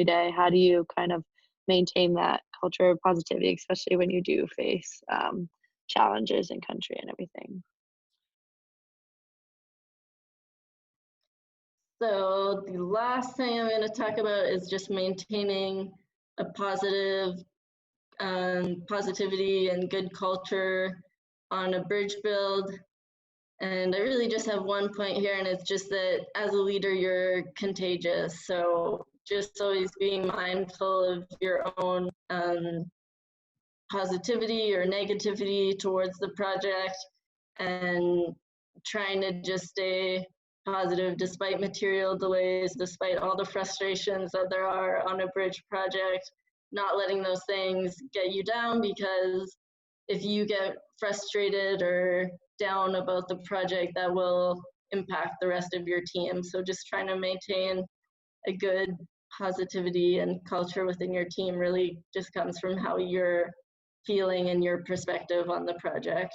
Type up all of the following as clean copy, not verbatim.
day? How do you kind of maintain that culture of positivity, especially when you do face challenges in country and everything? So the last thing I'm going to talk about is just maintaining a positivity and good culture on a bridge build. And I really just have one point here, and it's just that as a leader, you're contagious. So just always being mindful of your own positivity or negativity towards the project, and trying to just stay positive despite material delays, despite all the frustrations that there are on a bridge project, not letting those things get you down, because if you get frustrated or down about the project, that will impact the rest of your team. So just trying to maintain a good positivity and culture within your team really just comes from how you're feeling and your perspective on the project.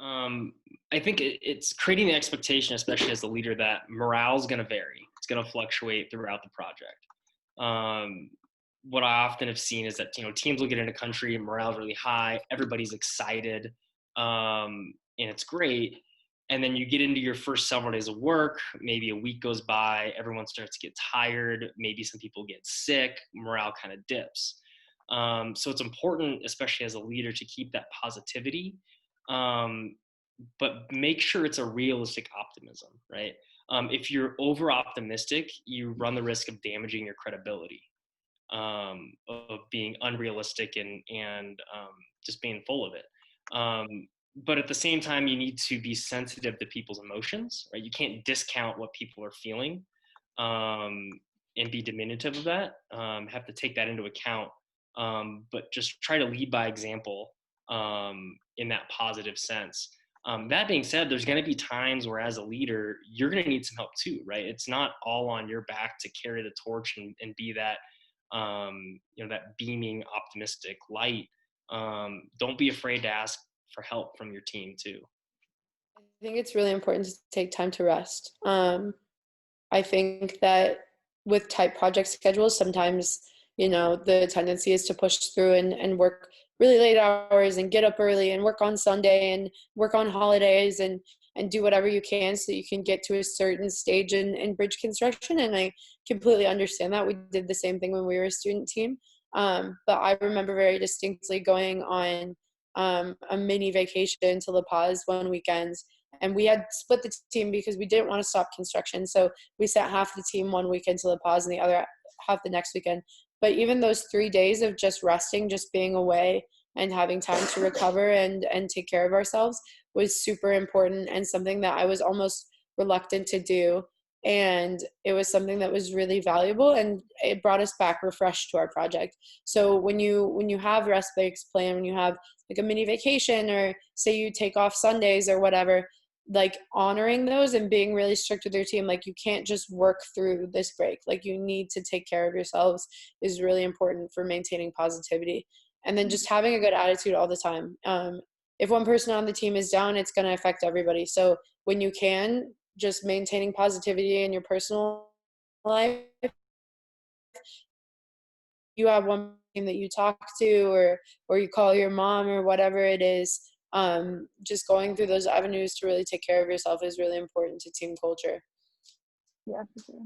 Um, I think it's creating the expectation, especially as a leader, that morale is going to vary. It's going to fluctuate throughout the project. What I often have seen is that teams will get into country, morale is really high, everybody's excited, and it's great. And then you get into your first several days of work, maybe a week goes by, everyone starts to get tired, maybe some people get sick, morale kind of dips. So it's important, especially as a leader, to keep that positivity, but make sure it's a realistic optimism, right? If you're over optimistic, you run the risk of damaging your credibility, of being unrealistic and just being full of it. But at the same time, you need to be sensitive to people's emotions, right? You can't discount what people are feeling, and be diminutive of that. Have to take that into account, but just try to lead by example, in that positive sense. That being said, there's going to be times where, as a leader, you're going to need some help too, right? It's not all on your back to carry the torch and be that, that beaming, optimistic light. Don't be afraid to ask for help from your team too. I think it's really important to take time to rest. I think that with tight project schedules, sometimes, the tendency is to push through and work really late hours and get up early and work on Sunday and work on holidays and do whatever you can so you can get to a certain stage in bridge construction. And I completely understand that. We did the same thing when we were a student team. But I remember very distinctly going on a mini vacation to La Paz one weekend, and we had split the team because we didn't want to stop construction. So we sent half the team one weekend to La Paz and the other half the next weekend. But even those 3 days of just resting, just being away and having time to recover and take care of ourselves was super important, and something that I was almost reluctant to do. And it was something that was really valuable, and it brought us back refreshed to our project. So when you have rest breaks planned, when you have like a mini vacation, or say you take off Sundays or whatever, like honoring those and being really strict with your team, like you can't just work through this break, like you need to take care of yourselves, is really important for maintaining positivity. And then just having a good attitude all the time. If one person on the team is down, it's going to affect everybody. So when you can, just maintaining positivity in your personal life, you have one thing that you talk to, or you call your mom or whatever it is. Just going through those avenues to really take care of yourself is really important to team culture. Yeah, for sure.